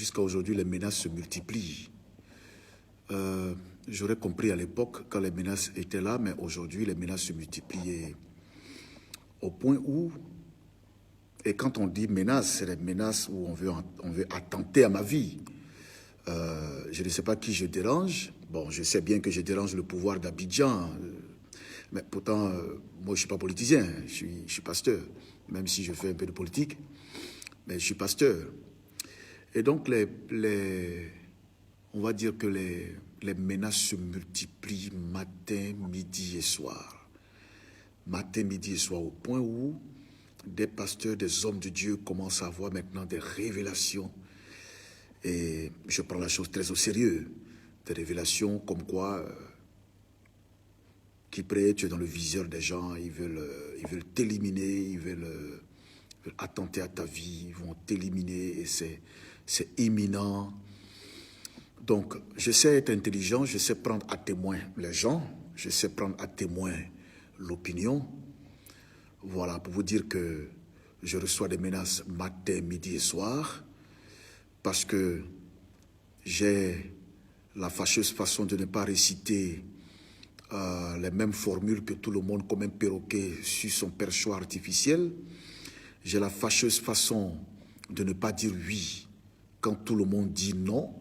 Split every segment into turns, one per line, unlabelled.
Jusqu'à aujourd'hui, les menaces se multiplient. J'aurais compris à l'époque quand les menaces étaient là, mais aujourd'hui, les menaces se multiplient au point où, et quand on dit menaces, c'est les menaces où on veut attenter à ma vie. Je ne sais pas qui je dérange. Bon, je sais bien que je dérange le pouvoir d'Abidjan, mais pourtant, moi, je ne suis pas politicien, je suis pasteur, même si je fais un peu de politique, mais je suis pasteur. Et donc, on va dire que les menaces se multiplient matin, midi et soir. Matin, midi et soir, au point où des pasteurs, des hommes de Dieu commencent à avoir maintenant des révélations. Et je prends la chose très au sérieux. Des révélations comme quoi, qui près tu es dans le viseur des gens, ils veulent t'éliminer, ils veulent attenter à ta vie, ils vont t'éliminer et c'est imminent. Donc, je sais être intelligent, je sais prendre à témoin les gens, je sais prendre à témoin l'opinion. Voilà, pour vous dire que je reçois des menaces matin, midi et soir, parce que j'ai la fâcheuse façon de ne pas réciter les mêmes formules que tout le monde, comme un perroquet sur son perchoir artificiel. J'ai la fâcheuse façon de ne pas dire oui quand tout le monde dit non.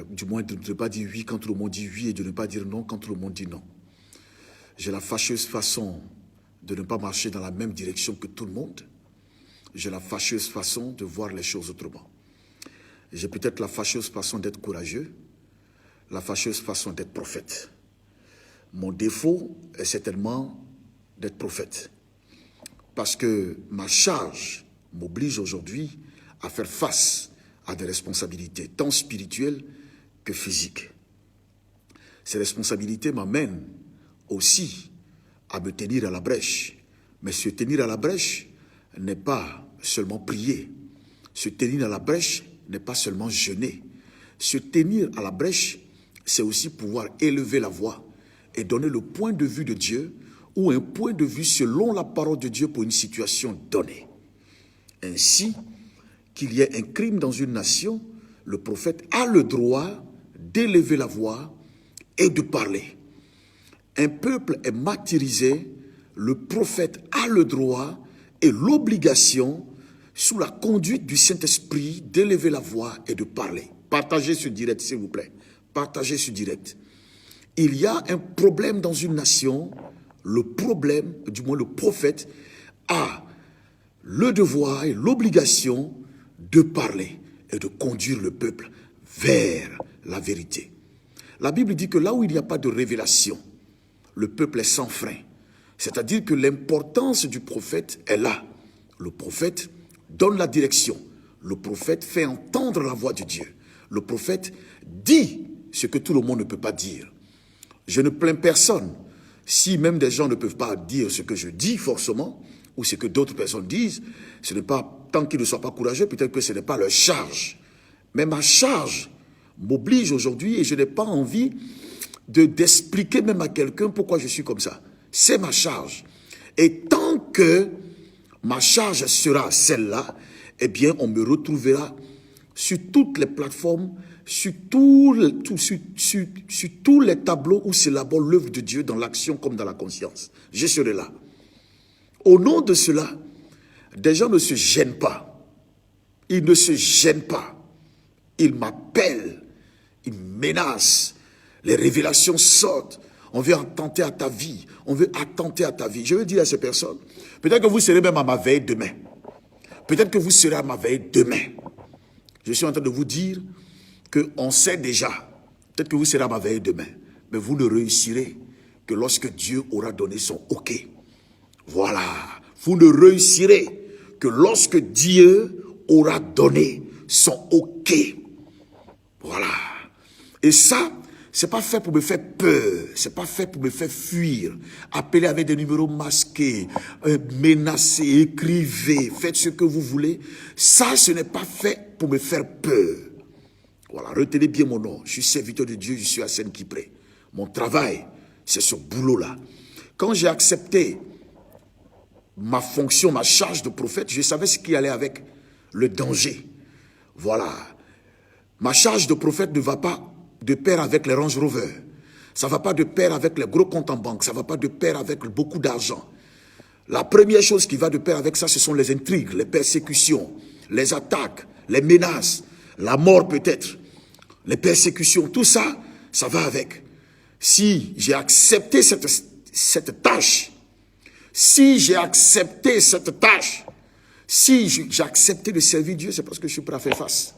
Du moins, de ne pas dire oui quand tout le monde dit oui et de ne pas dire non quand tout le monde dit non. J'ai la fâcheuse façon de ne pas marcher dans la même direction que tout le monde. J'ai la fâcheuse façon de voir les choses autrement. J'ai peut-être la fâcheuse façon d'être courageux, la fâcheuse façon d'être prophète. Mon défaut est certainement d'être prophète. Parce que ma charge m'oblige aujourd'hui à faire face à des responsabilités, tant spirituelles que physiques. Ces responsabilités m'amènent aussi à me tenir à la brèche. Mais se tenir à la brèche n'est pas seulement prier. Se tenir à la brèche n'est pas seulement jeûner. Se tenir à la brèche, c'est aussi pouvoir élever la voix et donner le point de vue de Dieu ou un point de vue selon la parole de Dieu pour une situation donnée. Ainsi, qu'il y ait un crime dans une nation, le prophète a le droit d'élever la voix et de parler. Un peuple est martyrisé, le prophète a le droit et l'obligation, sous la conduite du Saint-Esprit, d'élever la voix et de parler. Partagez ce direct, s'il vous plaît. Partagez ce direct. Il y a un problème dans une nation, le prophète a le devoir et l'obligation de parler et de conduire le peuple vers la vérité. La Bible dit que là où il n'y a pas de révélation, le peuple est sans frein. C'est-à-dire que l'importance du prophète est là. Le prophète donne la direction. Le prophète fait entendre la voix de Dieu. Le prophète dit ce que tout le monde ne peut pas dire. Je ne plains personne. Si même des gens ne peuvent pas dire ce que je dis forcément, ou ce que d'autres personnes disent, ce n'est pas, tant qu'ils ne soient pas courageux, peut-être que ce n'est pas leur charge. Mais ma charge m'oblige aujourd'hui et je n'ai pas envie d'expliquer même à quelqu'un pourquoi je suis comme ça. C'est ma charge. Et tant que ma charge sera celle-là, eh bien, on me retrouvera sur toutes les plateformes, sur tous les tableaux où s'élabore l'œuvre de Dieu dans l'action comme dans la conscience. Je serai là. Au nom de cela, des gens ne se gênent pas. Ils ne se gênent pas. Ils m'appellent, ils menacent. Les révélations sortent. On veut attenter à ta vie. On veut attenter à ta vie. Je veux dire à ces personnes, peut-être que vous serez même à ma veille demain. Peut-être que vous serez à ma veille demain. Je suis en train de vous dire qu'on sait déjà. Peut-être que vous serez à ma veille demain. Mais vous ne réussirez que lorsque Dieu aura donné son OK. Voilà. Vous ne réussirez que lorsque Dieu aura donné son OK. Voilà. Et ça, c'est pas fait pour me faire peur. C'est pas fait pour me faire fuir. Appelez avec des numéros masqués, menacez, écrivez, faites ce que vous voulez. Ça, ce n'est pas fait pour me faire peur. Voilà, retenez bien mon nom. Je suis serviteur de Dieu, je suis Hassan Kipré. Mon travail, c'est ce boulot-là. Quand j'ai accepté ma fonction, ma charge de prophète, je savais ce qui allait avec le danger. Voilà. Ma charge de prophète ne va pas de pair avec les Range Rover. Ça ne va pas de pair avec les gros comptes en banque. Ça ne va pas de pair avec beaucoup d'argent. La première chose qui va de pair avec ça, ce sont les intrigues, les persécutions, les attaques, les menaces, la mort peut-être, les persécutions. Tout ça, ça va avec. Si j'ai accepté cette tâche, si j'ai accepté de servir Dieu, c'est parce que je suis prêt à faire face.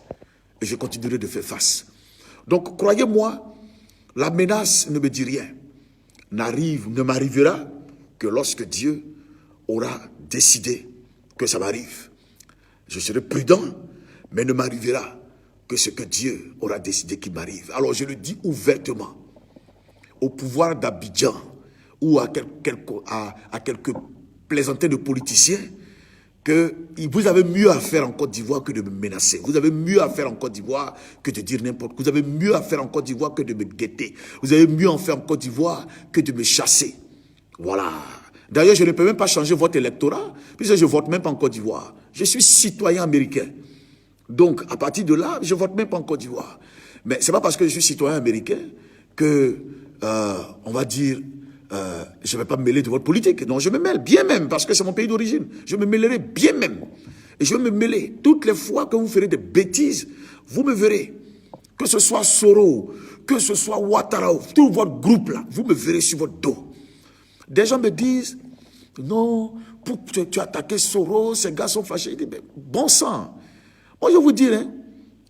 Et je continuerai de faire face. Donc, croyez-moi, la menace ne me dit rien. Ne m'arrivera que lorsque Dieu aura décidé que ça m'arrive. Je serai prudent, mais ne m'arrivera que ce que Dieu aura décidé qu'il m'arrive. Alors, je le dis ouvertement au pouvoir d'Abidjan ou à quelques plaisantais de politiciens que vous avez mieux à faire en Côte d'Ivoire que de me menacer. Vous avez mieux à faire en Côte d'Ivoire que de dire n'importe quoi. Vous avez mieux à faire en Côte d'Ivoire que de me guetter. Vous avez mieux à faire en Côte d'Ivoire que de me chasser. Voilà. D'ailleurs, je ne peux même pas changer votre électorat, puisque je ne vote même pas en Côte d'Ivoire. Je suis citoyen américain. Donc, à partir de là, je ne vote même pas en Côte d'Ivoire. Mais ce n'est pas parce que je suis citoyen américain que, on va dire, je ne vais pas me mêler de votre politique. Non, je me mêle bien même, parce que c'est mon pays d'origine. Je me mêlerai bien même. Et je vais me mêler. Toutes les fois que vous ferez des bêtises, vous me verrez. Que ce soit Soro, que ce soit Ouattara, tout votre groupe là, vous me verrez sur votre dos. Des gens me disent, non, tu as attaqué Soro, ces gars sont fâchés. Je dis, bon sang. Moi, je vais vous dire, hein,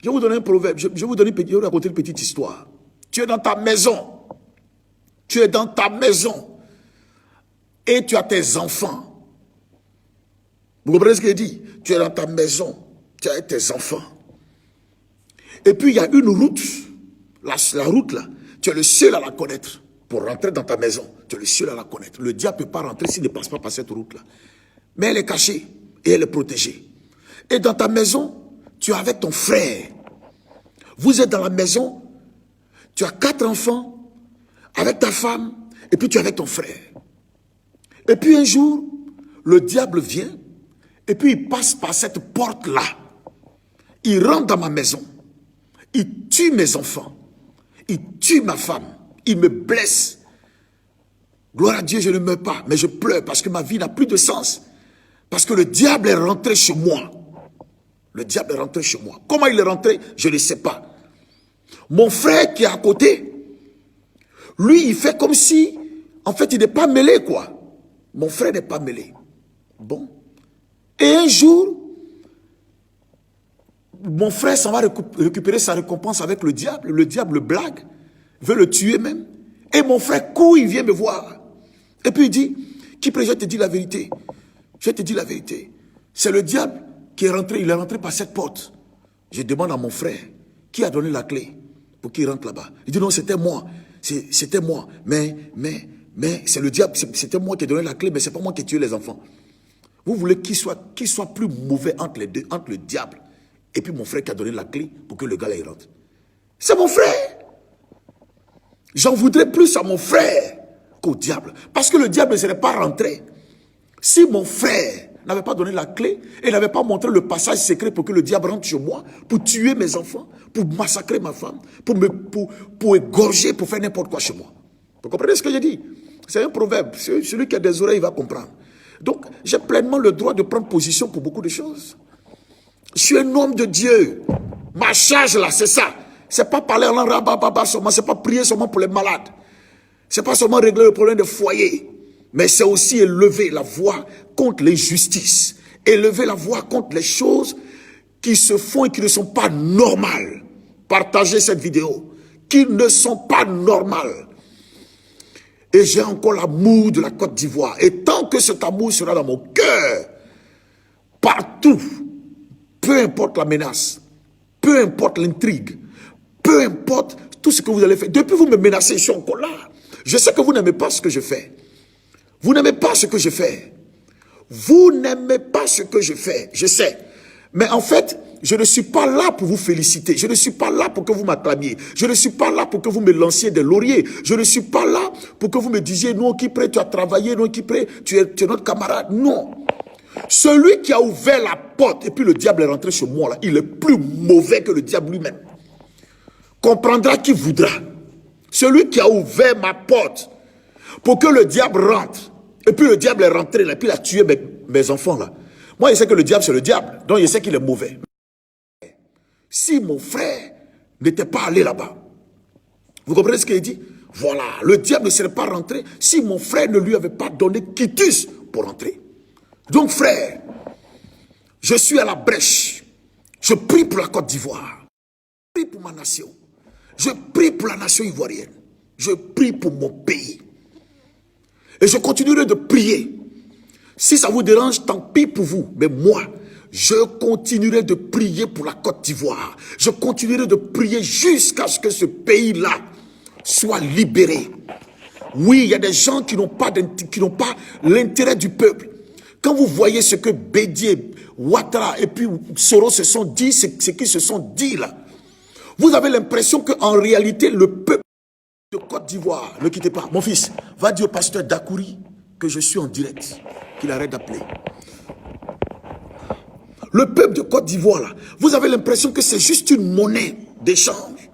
je vais vous donner un proverbe, je vais vous raconter une petite histoire. Tu es dans ta maison. Tu es dans ta maison. Et tu as tes enfants. Vous comprenez ce qu'il dit? Tu es dans ta maison. Tu as tes enfants. Et puis, il y a une route. La route, là, tu es le seul à la connaître. Pour rentrer dans ta maison, tu es le seul à la connaître. Le diable ne peut pas rentrer s'il ne passe pas par cette route-là. Mais elle est cachée et elle est protégée. Et dans ta maison, tu es avec ton frère. Vous êtes dans la maison, tu as 4 enfants, avec ta femme, et puis tu es avec ton frère. Et puis un jour, le diable vient, et puis il passe par cette porte-là. Il rentre dans ma maison. Il tue mes enfants. Il tue ma femme. Il me blesse. Gloire à Dieu, je ne meurs pas, mais je pleure parce que ma vie n'a plus de sens. Parce que le diable est rentré chez moi. Le diable est rentré chez moi. Comment il est rentré? Je ne sais pas. Mon frère qui est à côté, lui, il fait comme si, en fait, il n'est pas mêlé, quoi. Mon frère n'est pas mêlé. Bon. Et un jour, mon frère s'en va récupérer sa récompense avec le diable. Le diable le blague, veut le tuer même. Et mon frère court, il vient me voir. Et puis il dit, Kipré, je te dis la vérité. Je te dis la vérité. C'est le diable qui est rentré, il est rentré par cette porte. Je demande à mon frère, qui a donné la clé pour qu'il rentre là-bas? Il dit non, c'était moi. C'était moi. Mais c'est le diable, c'était moi qui ai donné la clé, mais c'est pas moi qui ai tué les enfants. Vous voulez qu'il soit plus mauvais entre les deux, entre le diable et puis mon frère qui a donné la clé pour que le gars là il rentre. C'est mon frère. J'en voudrais plus à mon frère qu'au diable. Parce que le diable ne serait pas rentré. Si mon frère n'avait pas donné la clé et n'avait pas montré le passage secret pour que le diable rentre chez moi, pour tuer mes enfants, pour massacrer ma femme, pour égorger, pour faire n'importe quoi chez moi. Vous comprenez ce que je dis? C'est un proverbe. Celui qui a des oreilles va comprendre. Donc, j'ai pleinement le droit de prendre position pour beaucoup de choses. Je suis un homme de Dieu. Ma charge là, c'est ça. C'est pas parler en langue rabababa seulement, c'est pas prier seulement pour les malades. C'est pas seulement régler le problème de foyer. Mais c'est aussi élever la voix contre l'injustice. Élever la voix contre les choses qui se font et qui ne sont pas normales. Partagez cette vidéo. Qui ne sont pas normales. Et j'ai encore l'amour de la Côte d'Ivoire. Et tant que cet amour sera dans mon cœur, partout, peu importe la menace, peu importe l'intrigue, peu importe tout ce que vous allez faire. Depuis que vous me menacez, je suis encore là. Je sais que vous n'aimez pas ce que je fais. Vous n'aimez pas ce que je fais. Vous n'aimez pas ce que je fais. Je sais. Mais en fait, je ne suis pas là pour vous féliciter. Je ne suis pas là pour que vous m'acclamiez. Je ne suis pas là pour que vous me lanciez des lauriers. Je ne suis pas là pour que vous me disiez, non, Kipré, tu as travaillé, non, Kipré, tu es notre camarade. Non. Celui qui a ouvert la porte et puis le diable est rentré chez moi, là, il est plus mauvais que le diable lui-même. Comprendra qui voudra. Celui qui a ouvert ma porte pour que le diable rentre, et puis le diable est rentré là, et puis il a tué mes enfants là. Moi, je sais que le diable, c'est le diable, donc je sais qu'il est mauvais. Si mon frère n'était pas allé là-bas, vous comprenez ce qu'il dit? Voilà, le diable ne serait pas rentré si mon frère ne lui avait pas donné quitus pour rentrer. Donc frère, je suis à la brèche. Je prie pour la Côte d'Ivoire. Je prie pour ma nation. Je prie pour la nation ivoirienne. Je prie pour mon pays. Et je continuerai de prier. Si ça vous dérange, tant pis pour vous. Mais moi, je continuerai de prier pour la Côte d'Ivoire. Je continuerai de prier jusqu'à ce que ce pays-là soit libéré. Oui, il y a des gens qui n'ont pas l'intérêt du peuple. Quand vous voyez ce que Bédié, Ouattara et puis Soro se sont dit, ce qu'ils se sont dit là, vous avez l'impression qu'en réalité, le peuple de Côte d'Ivoire, ne quittez pas, mon fils, va dire au pasteur Dakouri que je suis en direct, qu'il arrête d'appeler. Le peuple de Côte d'Ivoire là, vous avez l'impression que c'est juste une monnaie d'échange.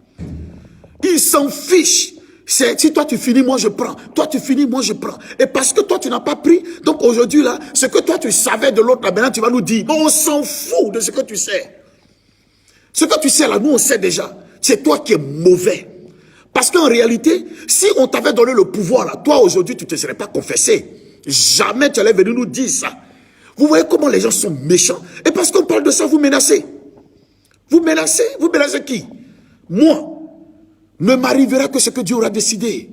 Ils s'en fichent. Si toi tu finis, moi je prends. Toi tu finis, moi je prends. Et parce que toi tu n'as pas pris, donc aujourd'hui là, ce que toi tu savais de l'autre là, maintenant tu vas nous dire, on s'en fout de ce que tu sais. Ce que tu sais là, nous on sait déjà. C'est toi qui es mauvais. Parce qu'en réalité, si on t'avait donné le pouvoir là, toi aujourd'hui tu ne te serais pas confessé. Jamais tu allais venir nous dire ça. Vous voyez comment les gens sont méchants. Et parce qu'on parle de ça, vous menacez. Vous menacez qui? Moi. Ne m'arrivera que ce que Dieu aura décidé.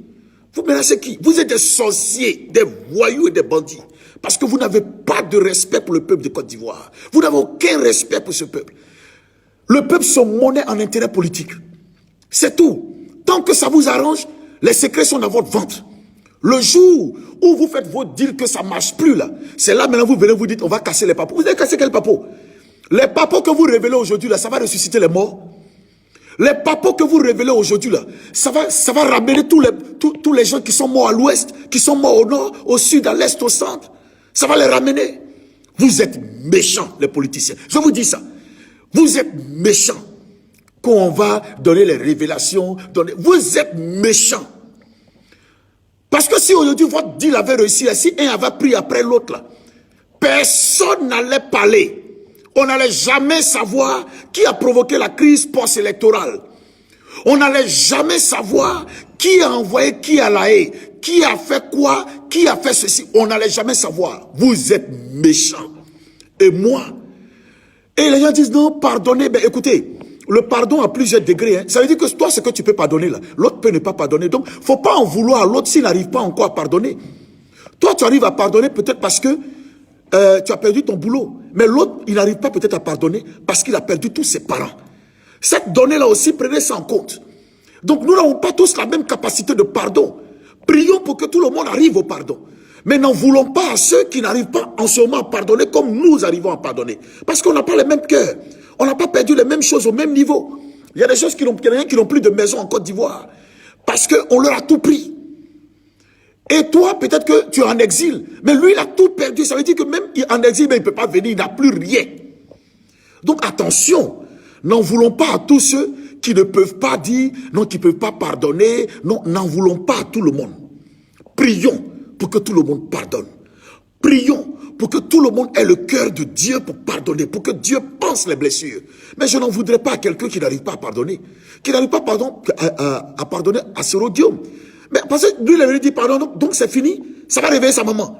Vous menacez qui? Vous êtes des sorciers, des voyous et des bandits. Parce que vous n'avez pas de respect pour le peuple de Côte d'Ivoire. Vous n'avez aucun respect pour ce peuple. Le peuple se monnaie en intérêt politique. C'est tout. Tant que ça vous arrange, les secrets sont dans votre ventre. Le jour où vous faites vos deals que ça ne marche plus là, c'est là maintenant vous venez vous dites on va casser les papos. Vous allez casser quel papot? Les papos que vous révélez aujourd'hui là, ça va ressusciter les morts. Les papos que vous révélez aujourd'hui là, ça va ramener tous les gens qui sont morts à l'ouest, qui sont morts au nord, au sud, à l'est, au centre. Ça va les ramener. Vous êtes méchants, les politiciens. Je vous dis ça. Vous êtes méchants. Quand on va donner les révélations, vous êtes méchants. Parce que si aujourd'hui votre deal avait réussi, si un avait pris après l'autre là, personne n'allait parler. On n'allait jamais savoir qui a provoqué la crise post-électorale. On n'allait jamais savoir qui a envoyé qui à La Haye, qui a fait quoi, qui a fait ceci. On n'allait jamais savoir. Vous êtes méchants. Et moi. Et les gens disent non, pardonnez. Ben écoutez, le pardon a plusieurs degrés. Hein. Ça veut dire que toi, ce que tu peux pardonner là, l'autre peut ne pas pardonner. Donc, il ne faut pas en vouloir à l'autre s'il n'arrive pas encore à pardonner. Toi, tu arrives à pardonner peut-être parce que tu as perdu ton boulot. Mais l'autre, il n'arrive pas peut-être à pardonner parce qu'il a perdu tous ses parents. Cette donnée-là aussi, prenez ça en compte. Donc, nous n'avons pas tous la même capacité de pardon. Prions pour que tout le monde arrive au pardon. Mais n'en voulons pas à ceux qui n'arrivent pas en ce moment à pardonner comme nous arrivons à pardonner. Parce qu'on n'a pas le même cœur. On n'a pas perdu les mêmes choses au même niveau. Il y a des choses qui n'ont plus de maison en Côte d'Ivoire. Parce qu'on leur a tout pris. Et toi, peut-être que tu es en exil. Mais lui, il a tout perdu. Ça veut dire que même en exil, mais il ne peut pas venir. Il n'a plus rien. Donc attention. N'en voulons pas à tous ceux qui ne peuvent pas dire, non, qui ne peuvent pas pardonner. Non, n'en voulons pas à tout le monde. Prions pour que tout le monde pardonne. Prions pour que tout le monde ait le cœur de Dieu pour pardonner, pour que Dieu pense les blessures. Mais je n'en voudrais pas à quelqu'un qui n'arrive pas à pardonner, qui n'arrive pas à pardonner à Soro Guillaume. Mais parce que lui, il avait dit pardon, donc c'est fini, ça va réveiller sa maman.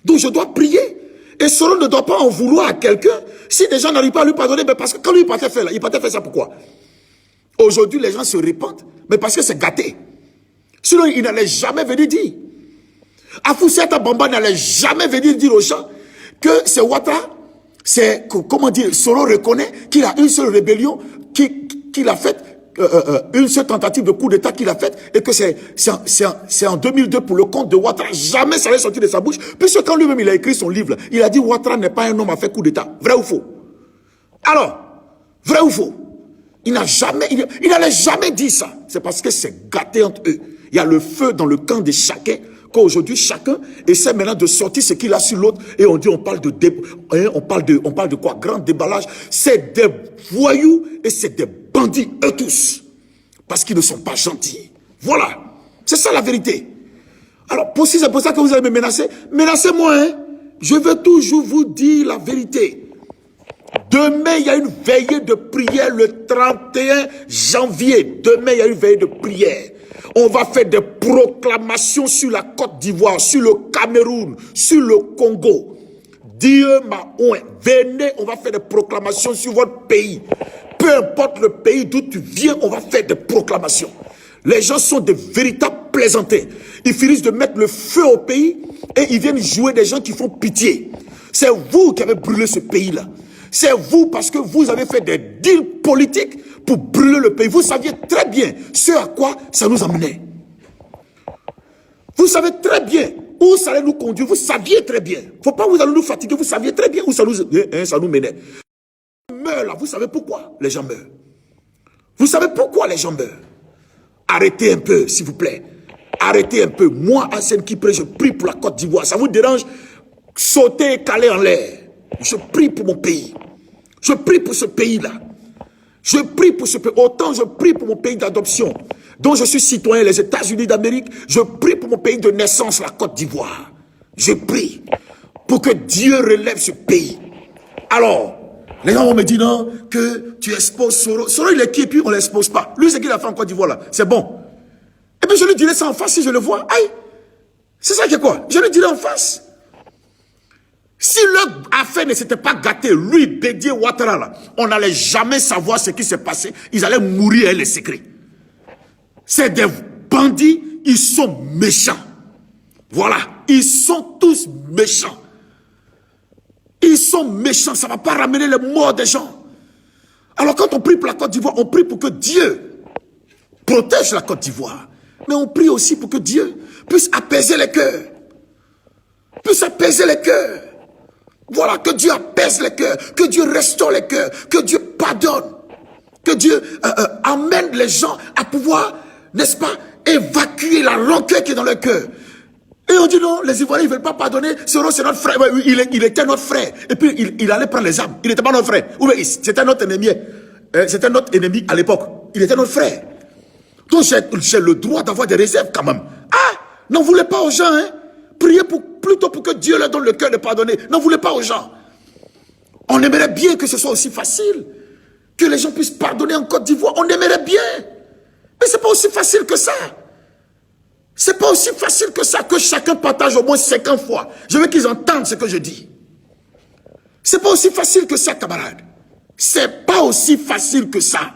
Donc je dois prier. Et Soro ne doit pas en vouloir à quelqu'un si des gens n'arrivent pas à lui pardonner. Mais parce que quand lui, il partait faire ça pourquoi? Aujourd'hui, les gens se répandent, mais parce que c'est gâté. Sinon, il n'allait jamais venir dire. Afoussata Bamba n'allait jamais venir dire aux gens que c'est Ouattara, c'est, comment dire, Soro reconnaît qu'il a une seule rébellion qu'il a faite, une seule tentative de coup d'État qu'il a faite, et que c'est en 2002 pour le compte de Ouattara. Jamais ça allait sortir de sa bouche, puisque quand lui-même il a écrit son livre, il a dit Ouattara n'est pas un homme à faire coup d'État. Vrai ou faux? Alors, vrai ou faux? Il n'allait jamais dire ça. C'est parce que c'est gâté entre eux. Il y a le feu dans le camp de chacun qu'aujourd'hui, chacun essaie maintenant de sortir ce qu'il a sur l'autre et on dit, on parle de quoi? Grand déballage. C'est des voyous et c'est des bandits, eux tous. Parce qu'ils ne sont pas gentils. Voilà. C'est ça la vérité. Alors, c'est pour ça que vous allez me menacer. Menacez-moi, hein. Je veux toujours vous dire la vérité. Demain, il y a une veillée de prière le 31 janvier. Demain, il y a une veillée de prière. On va faire des proclamations sur la Côte d'Ivoire, sur le Cameroun, sur le Congo. Dieu m'a oint. Venez, on va faire des proclamations sur votre pays. Peu importe le pays d'où tu viens, on va faire des proclamations. Les gens sont de véritables plaisantins. Ils finissent de mettre le feu au pays et ils viennent jouer des gens qui font pitié. C'est vous qui avez brûlé ce pays-là. C'est vous parce que vous avez fait des deals politiques pour brûler le pays. Vous saviez très bien ce à quoi ça nous amenait. Vous savez très bien où ça allait nous conduire. Vous saviez très bien. Il ne faut pas vous allez nous fatiguer. Vous saviez très bien où ça nous menait. Meurent là. Vous savez pourquoi les gens meurent. Vous savez pourquoi les gens meurent. Arrêtez un peu, s'il vous plaît. Arrêtez un peu. Moi, Hassan Kipré, je prie pour la Côte d'Ivoire. Ça vous dérange? Sauter et caler en l'air. Je prie pour mon pays. Je prie pour ce pays-là. Je prie pour ce pays. Autant je prie pour mon pays d'adoption, dont je suis citoyen, les États-Unis d'Amérique. Je prie pour mon pays de naissance, la Côte d'Ivoire. Je prie pour que Dieu relève ce pays. Alors, les gens vont me dire non, que tu exposes Soro. Soro, il est qui et puis on ne l'expose pas. Lui, c'est qu'il a fait en Côte d'Ivoire là. C'est bon. Et puis je lui dirai ça en face si je le vois. Aïe, c'est ça qui est quoi? Je lui dirai en face. Si leur affaire ne s'était pas gâtée, lui, Bédié Ouattara, là, on n'allait jamais savoir ce qui s'est passé. Ils allaient mourir avec les secrets. C'est des bandits, ils sont méchants. Voilà, ils sont tous méchants. Ils sont méchants, ça ne va pas ramener les morts des gens. Alors quand on prie pour la Côte d'Ivoire, on prie pour que Dieu protège la Côte d'Ivoire. Mais on prie aussi pour que Dieu puisse apaiser les cœurs. Puisse apaiser les cœurs. Voilà, que Dieu apaise les cœurs, que Dieu restaure les cœurs, que Dieu pardonne, que Dieu amène les gens à pouvoir, n'est-ce pas, évacuer la rancœur qui est dans leur cœur. Et on dit non, les Ivoiriens ne veulent pas pardonner, c'est notre frère, il était notre frère, et puis il allait prendre les armes, il n'était pas notre frère, c'était notre ennemi, c'était notre ennemi à l'époque, il était notre frère. Donc j'ai le droit d'avoir des réserves quand même. Ah, n'en voulez pas aux gens, hein. Priez plutôt pour que Dieu leur donne le cœur de pardonner. N'en voulez pas aux gens. On aimerait bien que ce soit aussi facile. Que les gens puissent pardonner en Côte d'Ivoire. On aimerait bien. Mais ce n'est pas aussi facile que ça. Ce n'est pas aussi facile que ça. Que chacun partage au moins 50 fois. Je veux qu'ils entendent ce que je dis. Ce n'est pas aussi facile que ça, camarades. Ce n'est pas aussi facile que ça.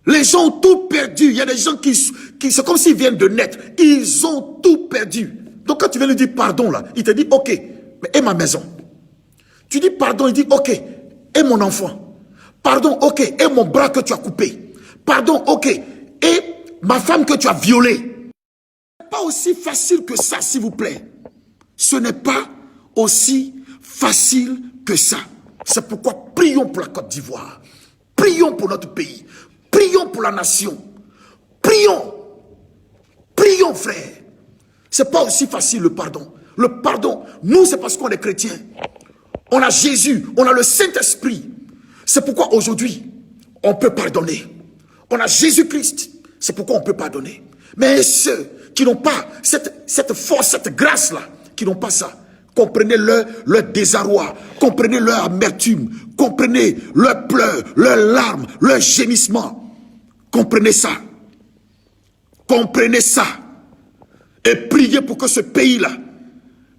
Les gens ont tout perdu. Il y a des gens qui c'est comme s'ils viennent de naître. Ils ont tout perdu. Donc quand tu viens lui dire pardon là, il te dit ok, mais et ma maison? Tu dis pardon, il dit ok, et mon enfant? Pardon, ok, et mon bras que tu as coupé? Pardon, ok, et ma femme que tu as violée? Ce n'est pas aussi facile que ça, s'il vous plaît. Ce n'est pas aussi facile que ça. C'est pourquoi prions pour la Côte d'Ivoire. Prions pour notre pays. Prions pour la nation. Prions. Prions, frère. C'est pas aussi facile le pardon. Le pardon, nous c'est parce qu'on est chrétiens. On a Jésus, on a le Saint-Esprit. C'est pourquoi aujourd'hui, on peut pardonner. On a Jésus-Christ, c'est pourquoi on peut pardonner. Mais ceux qui n'ont pas cette force, cette grâce-là, qui n'ont pas ça, comprenez leur désarroi, comprenez leur amertume, comprenez leurs pleurs, leurs larmes, leurs gémissements. Comprenez ça. Comprenez ça. Et priez pour que ce pays-là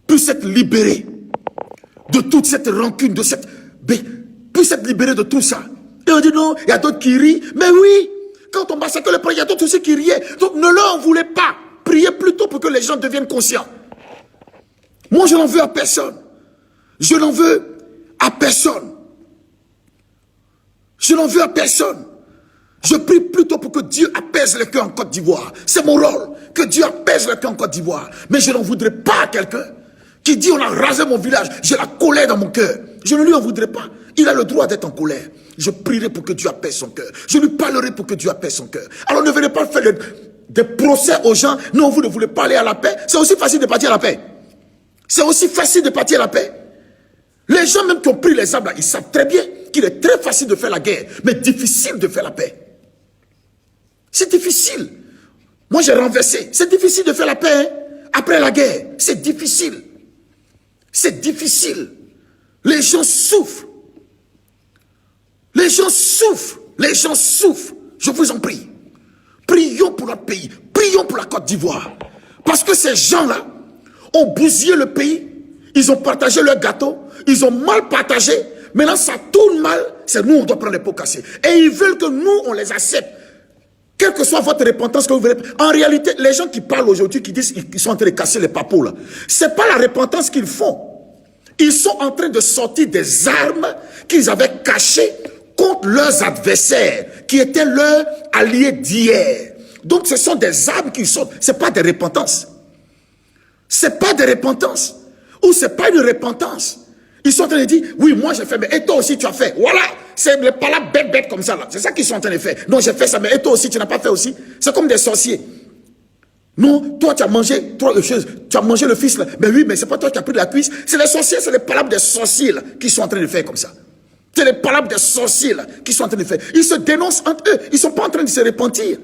puisse être libéré de toute cette rancune, puisse être libéré de tout ça. Et on dit non, il y a d'autres qui rient. Mais oui, quand on massacre le peuple, il y a d'autres aussi qui riaient. Donc ne leur en voulez pas. Priez plutôt pour que les gens deviennent conscients. Moi, je n'en veux à personne. Je n'en veux à personne. Je n'en veux à personne. Je prie plutôt pour que Dieu apaise le cœur en Côte d'Ivoire. C'est mon rôle, que Dieu apaise le cœur en Côte d'Ivoire. Mais je n'en voudrais pas à quelqu'un qui dit on a rasé mon village, j'ai la colère dans mon cœur. Je ne lui en voudrais pas. Il a le droit d'être en colère. Je prierai pour que Dieu apaise son cœur. Je lui parlerai pour que Dieu apaise son cœur. Alors ne venez pas faire des procès aux gens. Non, vous ne voulez pas aller à la paix. C'est aussi facile de partir à la paix. C'est aussi facile de partir à la paix. Les gens même qui ont pris les armes là, ils savent très bien qu'il est très facile de faire la guerre, mais difficile de faire la paix. C'est difficile. Moi j'ai renversé. C'est difficile de faire la paix hein, après la guerre. C'est difficile. C'est difficile. Les gens souffrent. Les gens souffrent. Les gens souffrent. Je vous en prie. Prions pour notre pays. Prions pour la Côte d'Ivoire. Parce que ces gens-là ont bousillé le pays. Ils ont partagé leur gâteau. Ils ont mal partagé. Maintenant, ça tourne mal. C'est nous, on doit prendre les pots cassés. Et ils veulent que nous, on les accepte. Quelle que soit votre repentance que vous voulez. En réalité, les gens qui parlent aujourd'hui, qui disent qu'ils sont en train de casser les papos, là, c'est pas la repentance qu'ils font. Ils sont en train de sortir des armes qu'ils avaient cachées contre leurs adversaires, qui étaient leurs alliés d'hier. Donc, ce sont des armes qui sortent. C'est pas des repentances. C'est pas des repentances. Ou c'est pas une repentance. Ils sont en train de dire, oui, moi j'ai fait, mais et toi aussi tu as fait. Voilà, c'est les palabres bêtes comme ça là. C'est ça qu'ils sont en train de faire. Non, j'ai fait ça, mais et toi aussi tu n'as pas fait aussi. C'est comme des sorciers. Non, toi tu as mangé trois choses. Tu as mangé le fils là. Mais oui, mais c'est pas toi qui as pris de la cuisse. C'est les sorciers, c'est les palabres des sorciers là qui sont en train de faire comme ça. C'est les palabres des sorciers là qui sont en train de faire. Ils se dénoncent entre eux. Ils ne sont pas en train de se repentir.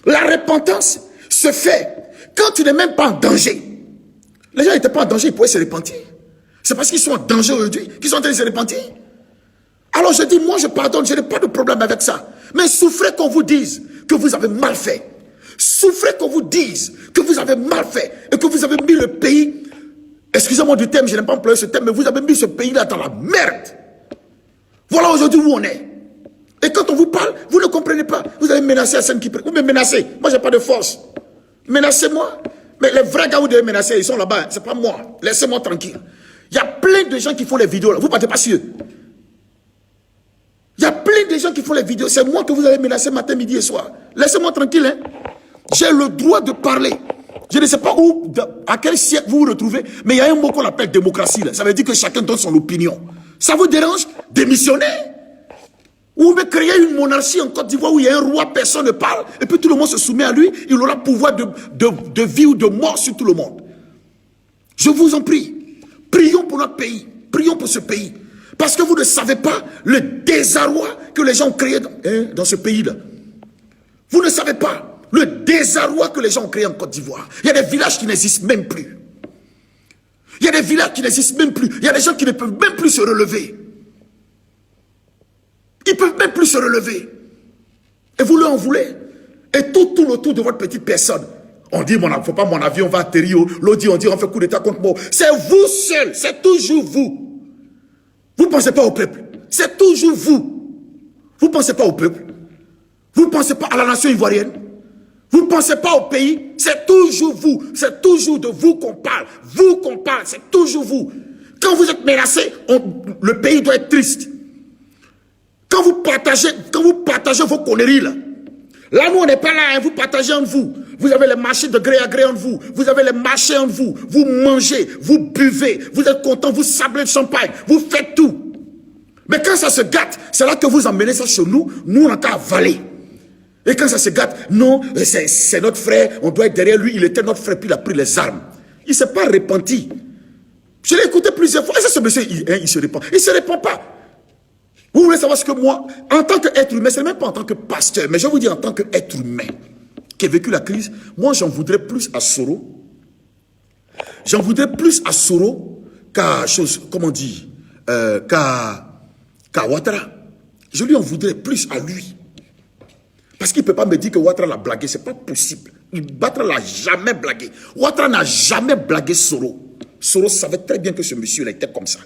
La repentance se fait quand tu n'es même pas en danger. Les gens n'étaient pas en danger, ils pouvaient se repentir. C'est parce qu'ils sont en danger aujourd'hui qu'ils sont en train de se repentir. Alors je dis, moi je pardonne, je n'ai pas de problème avec ça. Mais souffrez qu'on vous dise que vous avez mal fait. Souffrez qu'on vous dise que vous avez mal fait et que vous avez mis le pays, excusez-moi du thème, je n'aime pas employer ce thème, mais vous avez mis ce pays-là dans la merde. Voilà aujourd'hui où on est. Et quand on vous parle, vous ne comprenez pas. Vous avez menacé à celle qui... Vous me menacez. Moi, je n'ai pas de force. Menacez-moi. Mais les vrais gars, vous devez menacer, ils sont là-bas. Hein. Ce n'est pas moi. Laissez-moi tranquille. Il y a plein de gens qui font les vidéos là. Vous ne partez pas sur eux. Il y a plein de gens qui font les vidéos. C'est moi que vous avez menacé matin, midi et soir. Laissez-moi tranquille. Hein. J'ai le droit de parler. Je ne sais pas où, à quel siècle vous vous retrouvez, mais il y a un mot qu'on appelle démocratie. Là. Ça veut dire que chacun donne son opinion. Ça vous dérange? Démissionnez. Ou me créer une monarchie en Côte d'Ivoire où il y a un roi, personne ne parle, et puis tout le monde se soumet à lui, il aura pouvoir de vie ou de mort sur tout le monde. Je vous en prie. Prions pour notre pays. Prions pour ce pays. Parce que vous ne savez pas le désarroi que les gens ont créé dans ce pays-là. Vous ne savez pas le désarroi que les gens ont créé en Côte d'Ivoire. Il y a des villages qui n'existent même plus. Il y a des villages qui n'existent même plus. Il y a des gens qui ne peuvent même plus se relever. Ils ne peuvent même plus se relever. Et vous leur en voulez. Et tout autour de votre petite personne. On dit, il ne faut pas mon avion va atterrir. L'autre dit, on fait coup d'état contre moi. C'est vous seul. C'est toujours vous. Vous ne pensez pas au peuple. C'est toujours vous. Vous ne pensez pas au peuple. Vous ne pensez pas à la nation ivoirienne. Vous ne pensez pas au pays. C'est toujours vous. C'est toujours de vous qu'on parle. Vous qu'on parle. C'est toujours vous. Quand vous êtes menacé, le pays doit être triste. Quand vous partagez vos conneries là, là nous on n'est pas là, hein, vous partagez entre vous. Vous avez les marchés de gré à gré entre vous. Vous avez les marchés entre vous. Vous mangez, vous buvez, vous êtes content, vous sablez le champagne, vous faites tout. Mais quand ça se gâte, c'est là que vous emmenez ça chez nous, nous on a qu'à avaler. Et quand ça se gâte, non, c'est notre frère, on doit être derrière lui, il était notre frère, puis il a pris les armes. Il ne s'est pas repenti. Je l'ai écouté plusieurs fois. Et ça, ce monsieur, il se répand. Il ne se répand pas. Vous voulez savoir ce que moi, en tant qu'être humain, ce n'est même pas en tant que pasteur, mais je vais vous dire en tant qu'être humain qui a vécu la crise, moi j'en voudrais plus à Soro. J'en voudrais plus à Soro qu'à chose, comment on dit, qu'à Ouattara. Je lui en voudrais plus à lui. Parce qu'il ne peut pas me dire que Ouattara l'a blagué, ce n'est pas possible. Ouattara l'a jamais blagué. Ouattara n'a jamais blagué Soro. Soro savait très bien que ce monsieur-là était comme ça.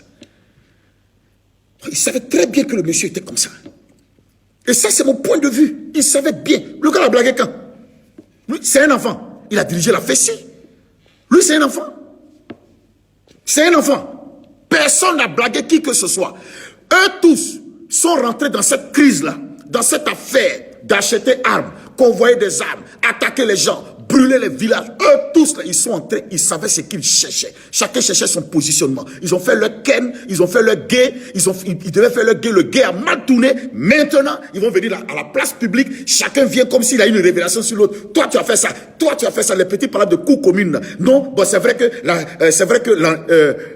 Il savait très bien que le monsieur était comme ça. Et ça, c'est mon point de vue. Il savait bien. Le gars l'a blagué quand? Lui, c'est un enfant. Il a dirigé la fessée. Lui, c'est un enfant. C'est un enfant. Personne n'a blagué qui que ce soit. Eux tous sont rentrés dans cette crise-là, dans cette affaire d'acheter armes, convoyer des armes, attaquer les gens, brûlé les villages. Eux tous, là, ils sont entrés, ils savaient ce qu'ils cherchaient. Chacun cherchait son positionnement. Ils ont fait leur ken, ils ont fait leur guet, ils devaient faire leur guet, le guet a mal tourné. Maintenant, ils vont venir à la place publique. Chacun vient comme s'il a une révélation sur l'autre. Toi, tu as fait ça. Toi, tu as fait ça. Les petits paroles de cours communes. Là. Non, bon, c'est vrai que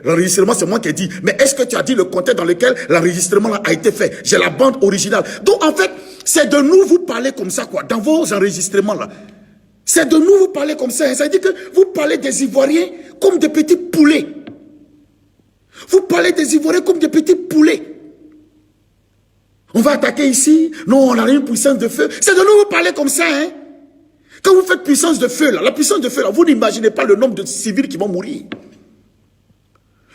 l'enregistrement, c'est moi qui ai dit. Mais est-ce que tu as dit le contexte dans lequel l'enregistrement a été fait? J'ai la bande originale. Donc, en fait, c'est de nous vous parler comme ça, quoi, dans vos enregistrements, là. C'est de nous vous parler comme ça. Ça veut dire que vous parlez des Ivoiriens comme des petits poulets. Vous parlez des Ivoiriens comme des petits poulets. On va attaquer ici. Non, on a une puissance de feu. C'est de nous vous parler comme ça, hein. Quand vous faites puissance de feu, là, la puissance de feu, là, vous n'imaginez pas le nombre de civils qui vont mourir.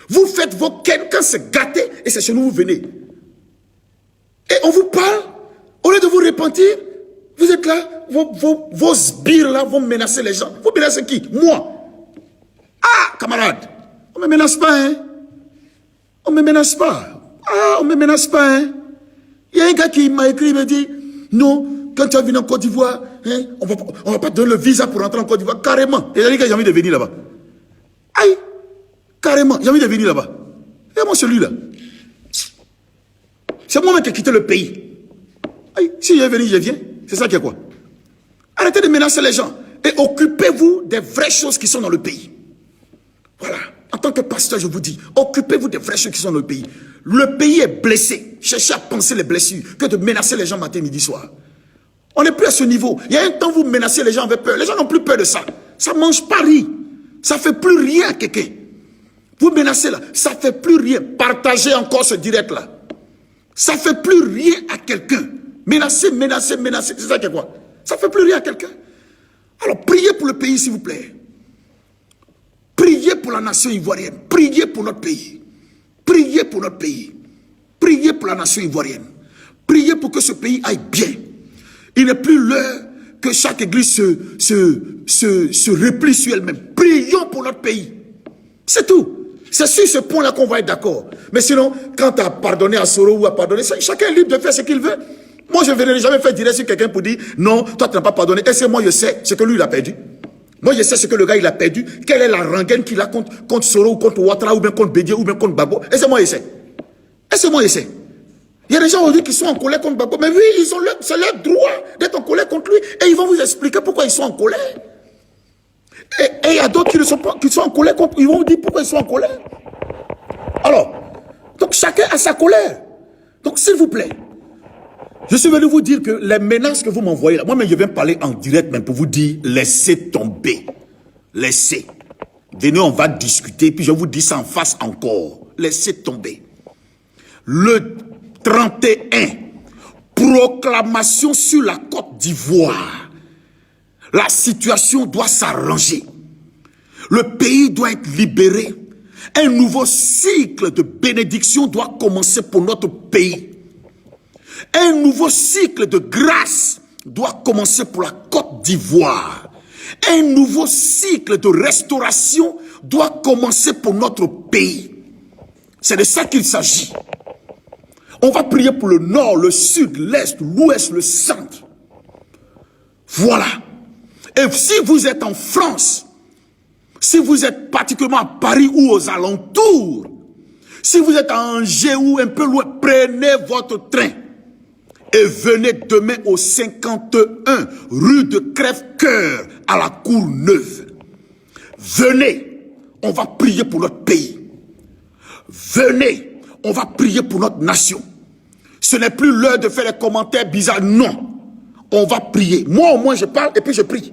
Vous faites vos ken quand c'est gâté et c'est chez nous vous venez. Et on vous parle, au lieu de vous repentir, vous êtes là, vos sbires là vont menacer les gens. Vous menacez qui? Moi. Ah, camarade, on ne me menace pas, hein. On ne me menace pas. Ah, on ne me menace pas, hein. Il y a un gars qui m'a écrit, il me dit, non, quand tu vas venir en Côte d'Ivoire, hein, on va pas te donner le visa pour rentrer en Côte d'Ivoire. Carrément. Et il a dit que j'ai envie de venir là-bas. Aïe, carrément, j'ai envie de venir là-bas. Et moi, celui-là. C'est moi-même qui ai quitté le pays. Aïe, si je viens, je viens. C'est ça qui est quoi? Arrêtez de menacer les gens et occupez-vous des vraies choses qui sont dans le pays. Voilà. En tant que pasteur, je vous dis, occupez-vous des vraies choses qui sont dans le pays. Le pays est blessé. Cherchez à penser les blessures que de menacer les gens matin, midi, soir. On n'est plus à ce niveau. Il y a un temps, vous menacez les gens avec peur. Les gens n'ont plus peur de ça. Ça ne mange pas rire. Ça ne fait plus rien à quelqu'un. Vous menacez là, ça ne fait plus rien. Partagez encore ce direct-là. Ça ne fait plus rien à quelqu'un. Menacer, c'est ça qui est quoi? Ça ne fait plus rien à quelqu'un. Alors, priez pour le pays, s'il vous plaît. Priez pour la nation ivoirienne. Priez pour notre pays. Priez pour notre pays. Priez pour la nation ivoirienne. Priez pour que ce pays aille bien. Il n'est plus l'heure que chaque église se replie sur elle-même. Prions pour notre pays. C'est tout. C'est sur ce point-là qu'on va être d'accord. Mais sinon, quand tu as pardonné à Soro ou à pardonner, chacun est libre de faire ce qu'il veut. Moi, je ne vais jamais faire direct sur quelqu'un pour dire, non, toi, tu n'as pas pardonné. Et c'est moi, je sais ce que lui, il a perdu. Moi, je sais ce que le gars, il a perdu. Quelle est la rengaine qu'il a contre Soro ou contre Ouattara ou bien contre Bédié ou bien contre Gbagbo. Et c'est moi, je sais. Et c'est moi, je sais. Il y a des gens aujourd'hui qui sont en colère contre Gbagbo. Mais oui, c'est leur droit d'être en colère contre lui. Et ils vont vous expliquer pourquoi ils sont en colère. Et il y a d'autres qui sont en colère contre. Ils vont vous dire pourquoi ils sont en colère. Alors, donc chacun a sa colère. Donc, s'il vous plaît, je suis venu vous dire que les menaces que vous m'envoyez là, moi-même je viens parler en direct même pour vous dire, laissez tomber. Laissez. Venez, on va discuter, puis je vous dis ça en face encore. Laissez tomber. Le 31, proclamation sur la Côte d'Ivoire. La situation doit s'arranger. Le pays doit être libéré. Un nouveau cycle de bénédiction doit commencer pour notre pays. Un nouveau cycle de grâce doit commencer pour la Côte d'Ivoire. Un nouveau cycle de restauration doit commencer pour notre pays. C'est de ça qu'il s'agit. On va prier pour le nord, le sud, l'est, l'ouest, le centre. Voilà. Et si vous êtes en France, si vous êtes particulièrement à Paris ou aux alentours, si vous êtes à Angers ou un peu loin, prenez votre train et venez demain au 51 rue de Crève-Cœur à la Courneuve. Venez, on va prier pour notre pays. Venez, on va prier pour notre nation. Ce n'est plus l'heure de faire des commentaires bizarres, non. On va prier. Moi au moins je parle et puis je prie.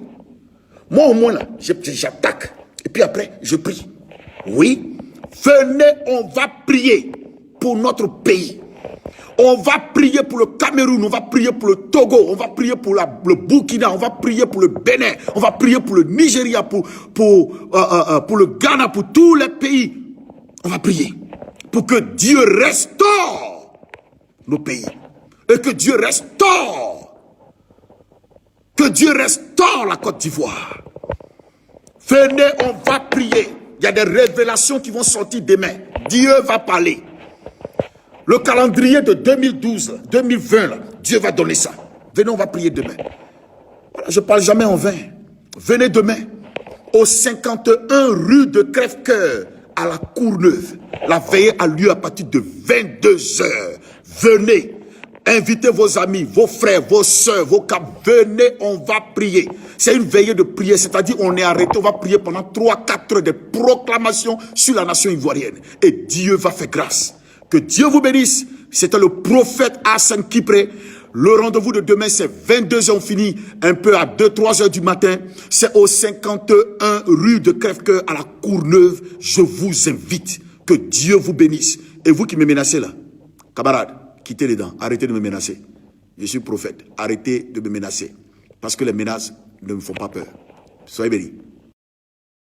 Moi au moins là, j'attaque et puis après je prie. Oui, venez, on va prier pour notre pays. On va prier pour le Cameroun, on va prier pour le Togo, on va prier pour le Burkina, on va prier pour le Bénin, on va prier pour le Nigeria, pour le Ghana, pour tous les pays. On va prier pour que Dieu restaure nos pays et que Dieu restaure la Côte d'Ivoire. Venez, on va prier. Il y a des révélations qui vont sortir demain. Dieu va parler. Le calendrier de 2012, 2020, là, Dieu va donner ça. Venez, on va prier demain. Voilà, je ne parle jamais en vain. Venez demain au 51 rue de Crèvecoeur à la Courneuve. La veillée a lieu à partir de 22 h. Venez, invitez vos amis, vos frères, vos soeurs, vos cap. Venez, on va prier. C'est une veillée de prière, c'est-à-dire on est arrêté, on va prier pendant 3-4 heures de proclamations sur la nation ivoirienne. Et Dieu va faire grâce. Que Dieu vous bénisse. C'était le prophète Hassan Kipré. Le rendez-vous de demain, c'est 22 h, on finit un peu à 2-3 h du matin. C'est au 51 rue de Crèvecoeur à la Courneuve. Je vous invite. Que Dieu vous bénisse. Et vous qui me menacez là, camarades, quittez les dents. Arrêtez de me menacer. Je suis prophète. Arrêtez de me menacer. Parce que les menaces ne me font pas peur. Soyez bénis.